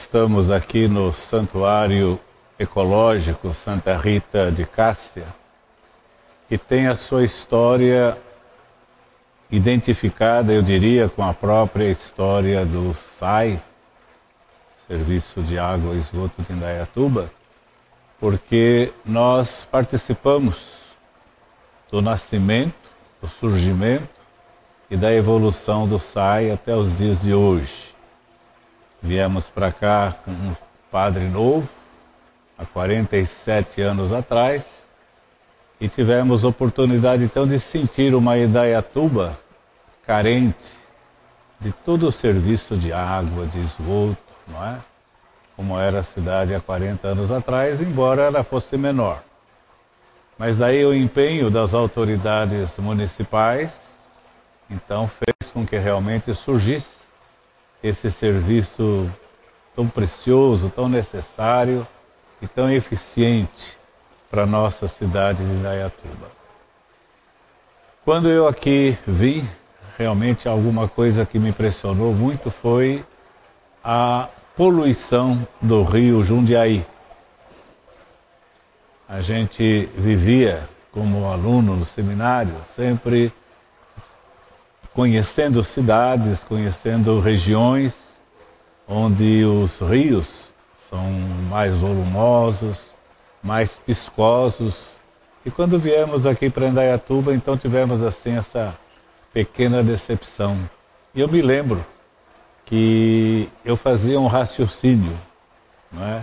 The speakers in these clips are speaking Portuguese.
estamos aqui no Santuário Ecológico Santa Rita de Cássia, que tem a sua história identificada, eu diria, com a própria história do SAI, Serviço de Água e Esgoto de Indaiatuba, porque nós participamos do nascimento, do surgimento e da evolução do SAI até os dias de hoje. Viemos para cá com um padre novo, há 47 anos atrás, e tivemos oportunidade então de sentir uma Indaiatuba carente de todo o serviço de água, de esgoto, não é? Como era a cidade há 40 anos atrás, embora ela fosse menor. Mas daí o empenho das autoridades municipais, então fez com que realmente surgisse esse serviço tão precioso, tão necessário e tão eficiente para a nossa cidade de Indaiatuba. Quando eu aqui vim, realmente alguma coisa que me impressionou muito foi a poluição do rio Jundiaí. A gente vivia como aluno no seminário, sempre conhecendo cidades, conhecendo regiões onde os rios são mais volumosos, mais piscosos. E quando viemos aqui para Indaiatuba, então tivemos assim essa pequena decepção. E eu me lembro que eu fazia um raciocínio, não é?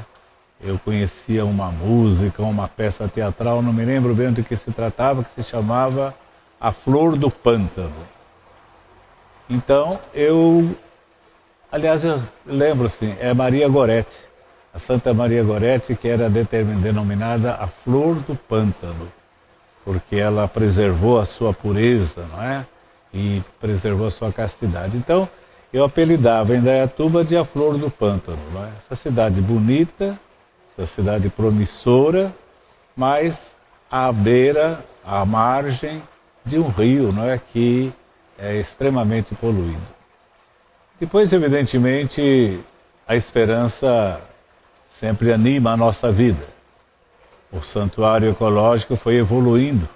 Eu conhecia uma música, uma peça teatral, não me lembro bem do que se tratava, que se chamava A Flor do Pântano. Então, aliás, eu lembro sim, é Maria Goretti, a Santa Maria Goretti, que era denominada a Flor do Pântano, porque ela preservou a sua pureza, não é? E preservou a sua castidade. Então, eu apelidava Indaiatuba de a Flor do Pântano, não é? Essa cidade bonita, essa cidade promissora, mas à beira, à margem de um rio, não é? Que é extremamente poluído. Depois, evidentemente, a esperança sempre anima a nossa vida. O santuário ecológico foi evoluindo.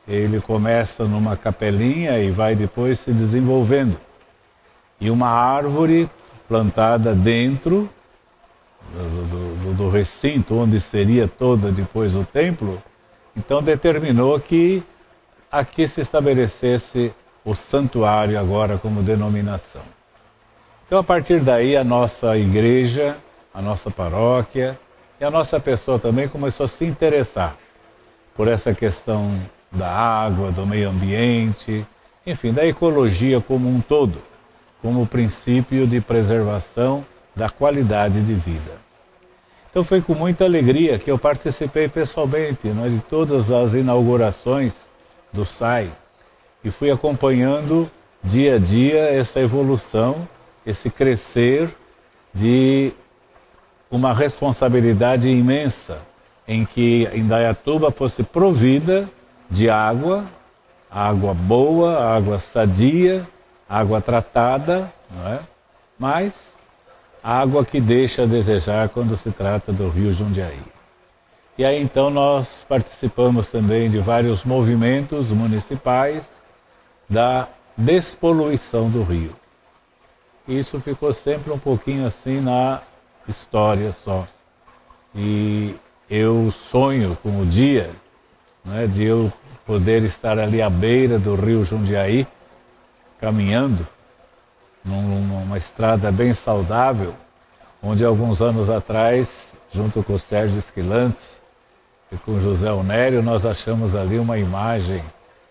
Ele começa numa capelinha e vai depois se desenvolvendo. E uma árvore plantada dentro do recinto, onde seria toda depois o templo, então determinou que aqui se estabelecesse o santuário agora como denominação. Então, a partir daí, a nossa igreja, a nossa paróquia e a nossa pessoa também começou a se interessar por essa questão da água, do meio ambiente, enfim, da ecologia como um todo, como princípio de preservação da qualidade de vida. Então, foi com muita alegria que eu participei pessoalmente, não é, de todas as inaugurações do SAI, e fui acompanhando dia a dia essa evolução, esse crescer de uma responsabilidade imensa em que Indaiatuba fosse provida de água, água boa, água sadia, água tratada, não é? Mas água que deixa a desejar quando se trata do rio Jundiaí. E aí então nós participamos também de vários movimentos municipais da despoluição do rio. Isso ficou sempre um pouquinho assim na história só. E eu sonho com o dia, né, de eu poder estar ali à beira do rio Jundiaí, caminhando numa estrada bem saudável, onde alguns anos atrás, junto com o Sérgio Esquilante e com José Onério, nós achamos ali uma imagem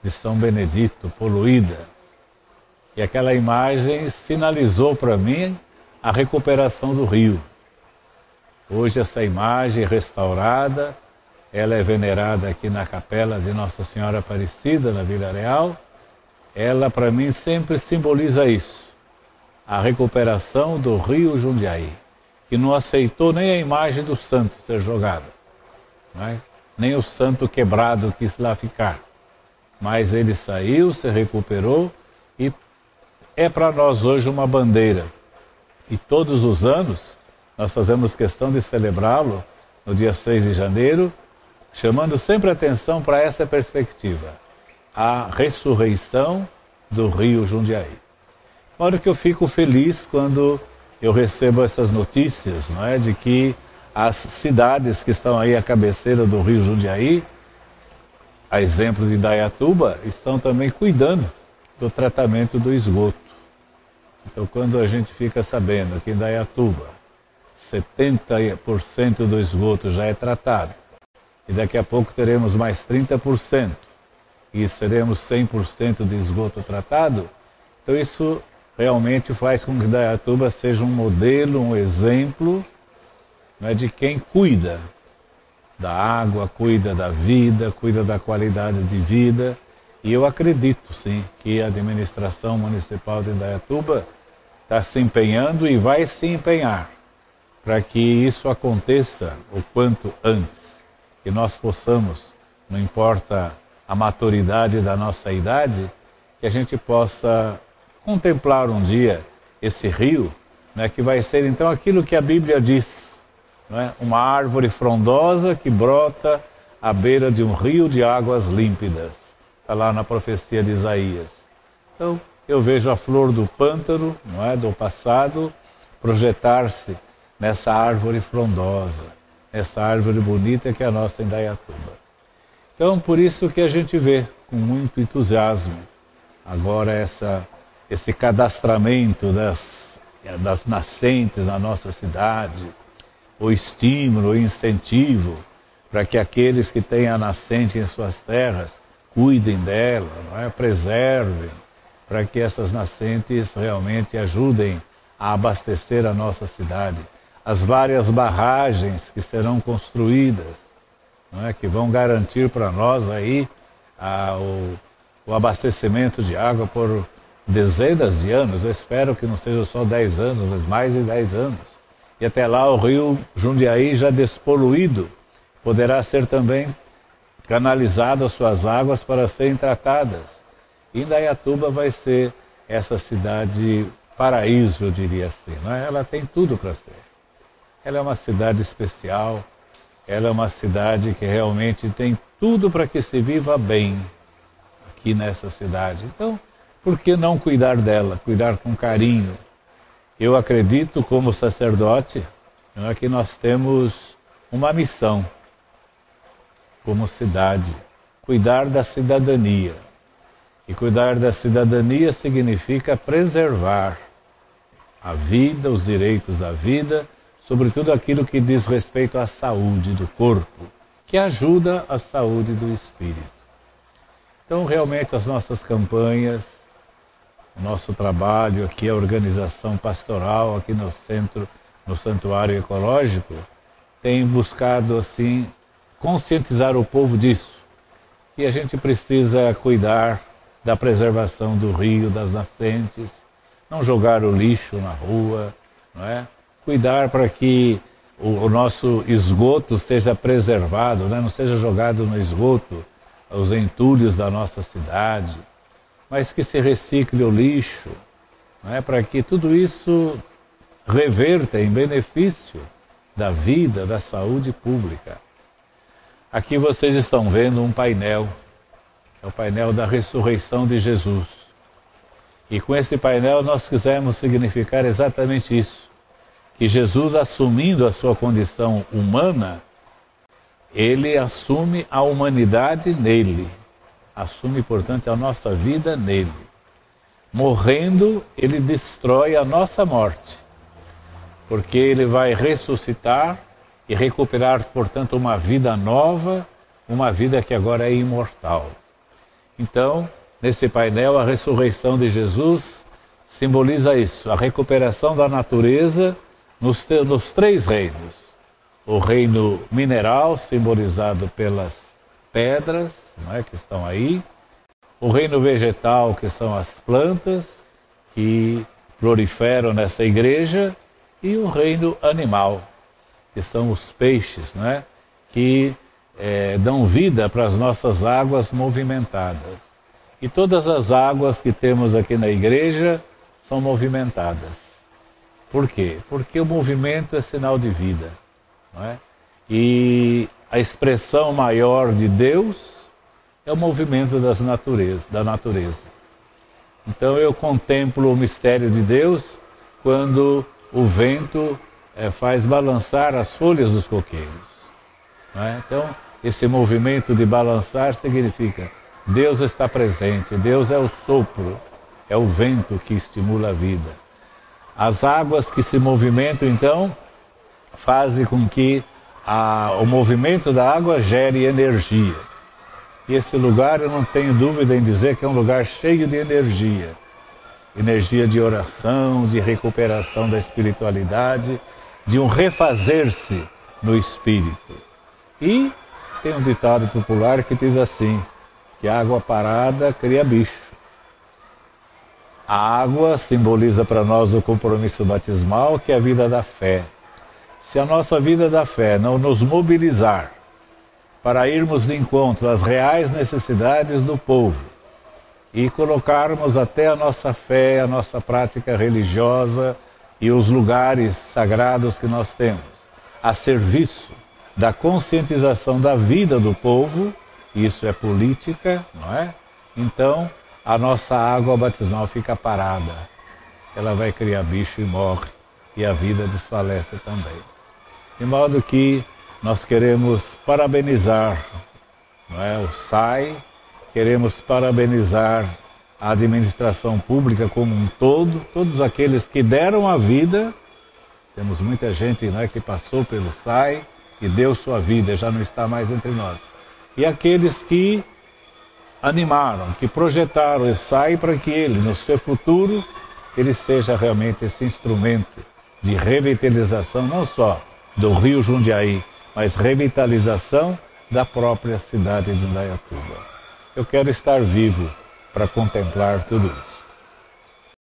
de São Benedito poluída. E aquela imagem sinalizou para mim a recuperação do rio. Hoje essa imagem restaurada, ela é venerada aqui na capela de Nossa Senhora Aparecida, na Vila Real. Ela para mim sempre simboliza isso, a recuperação do rio Jundiaí, que não aceitou nem a imagem do santo ser jogada, não é? Nem o santo quebrado quis lá ficar. Mas ele saiu, se recuperou e é para nós hoje uma bandeira. E todos os anos nós fazemos questão de celebrá-lo no dia 6 de janeiro, chamando sempre atenção para essa perspectiva, a ressurreição do Rio Jundiaí. Claro que eu fico feliz quando eu recebo essas notícias, não é, de que as cidades que estão aí à cabeceira do Rio Jundiaí, a exemplo de Indaiatuba, estão também cuidando do tratamento do esgoto. Então, quando a gente fica sabendo que em Indaiatuba 70% do esgoto já é tratado, e daqui a pouco teremos mais 30%, e seremos 100% de esgoto tratado, então isso realmente faz com que Indaiatuba seja um modelo, um exemplo, né, de quem cuida da água, cuida da vida, cuida da qualidade de vida. E eu acredito, sim, que a administração municipal de Indaiatuba está se empenhando e vai se empenhar para que isso aconteça o quanto antes. Que nós possamos, não importa a maturidade da nossa idade, que a gente possa contemplar um dia esse rio, né, que vai ser então aquilo que a Bíblia diz, não é? Uma árvore frondosa que brota à beira de um rio de águas límpidas. Está lá na profecia de Isaías. Então, eu vejo a flor do pântano, não é, do passado, projetar-se nessa árvore frondosa, essa árvore bonita que é a nossa Indaiatuba. Então, por isso que a gente vê com muito entusiasmo agora esse cadastramento das nascentes na nossa cidade, o estímulo, o incentivo para que aqueles que têm a nascente em suas terras cuidem dela, não é? Preservem, para que essas nascentes realmente ajudem a abastecer a nossa cidade. As várias barragens que serão construídas, não é? Que vão garantir para nós aí o abastecimento de água por dezenas de anos. Eu espero que não seja só 10 anos, mas mais de 10 anos. E até lá o Rio Jundiaí, já despoluído, poderá ser também canalizado as suas águas para serem tratadas. E Indaiatuba vai ser essa cidade paraíso, eu diria assim, não é? Ela tem tudo para ser. Ela é uma cidade especial, ela é uma cidade que realmente tem tudo para que se viva bem aqui nessa cidade. Então, por que não cuidar dela, cuidar com carinho? Eu acredito, como sacerdote, não é, que nós temos uma missão como cidade, cuidar da cidadania. E cuidar da cidadania significa preservar a vida, os direitos da vida, sobretudo aquilo que diz respeito à saúde do corpo, que ajuda a saúde do espírito. Então, realmente, as nossas campanhas, o nosso trabalho aqui, a organização pastoral aqui no centro, no Santuário Ecológico, tem buscado, assim, conscientizar o povo disso, que a gente precisa cuidar da preservação do rio, das nascentes, não jogar o lixo na rua, não é? Cuidar para que o nosso esgoto seja preservado, né? Não seja jogado no esgoto os entulhos da nossa cidade, mas que se recicle o lixo, não é? Para que tudo isso reverta em benefício da vida, da saúde pública. Aqui vocês estão vendo um painel, é o painel da ressurreição de Jesus. E com esse painel nós quisemos significar exatamente isso, que Jesus, assumindo a sua condição humana, ele assume a humanidade nele, assume, portanto, a nossa vida nele. Morrendo, ele destrói a nossa morte, porque ele vai ressuscitar e recuperar, portanto, uma vida nova, uma vida que agora é imortal. Então, nesse painel, a ressurreição de Jesus simboliza isso, a recuperação da natureza nos 3 reinos. O reino mineral, simbolizado pelas pedras, não é, que estão aí. O reino vegetal, que são as plantas que proliferam nessa igreja. E o reino animal, que são os peixes, não é, que dão vida para as nossas águas movimentadas. E todas as águas que temos aqui na igreja são movimentadas Por quê? Porque o movimento é sinal de vida, não é? E a expressão maior de Deus é o movimento da natureza. Então eu contemplo o mistério de Deus quando o vento faz balançar as folhas dos coqueiros, não é? Então esse movimento de balançar significa Deus está presente, Deus é o sopro, é o vento que estimula a vida. As águas que se movimentam, então, fazem com que o movimento da água gere energia. E esse lugar, eu não tenho dúvida em dizer que é um lugar cheio de energia. Energia de oração, de recuperação da espiritualidade, de um refazer-se no espírito. E tem um ditado popular que diz assim, que água parada cria bicho. A água simboliza para nós o compromisso batismal, que é a vida da fé. Se a nossa vida da fé não nos mobilizar para irmos de encontro às reais necessidades do povo e colocarmos até a nossa fé, a nossa prática religiosa e os lugares sagrados que nós temos a serviço da conscientização da vida do povo, isso é política, não é? Então, a nossa água batismal fica parada. Ela vai criar bicho e morre, e a vida desfalece também. De modo que nós queremos parabenizar, não é, o SAI, queremos parabenizar a administração pública como um todo, todos aqueles que deram a vida. Temos muita gente, não é, que passou pelo SAI e deu sua vida, já não está mais entre nós. E aqueles que animaram, que projetaram o SAI para que ele, no seu futuro, ele seja realmente esse instrumento de revitalização, não só do Rio Jundiaí, mas revitalização da própria cidade de Indaiatuba. Eu quero estar vivo para contemplar tudo isso.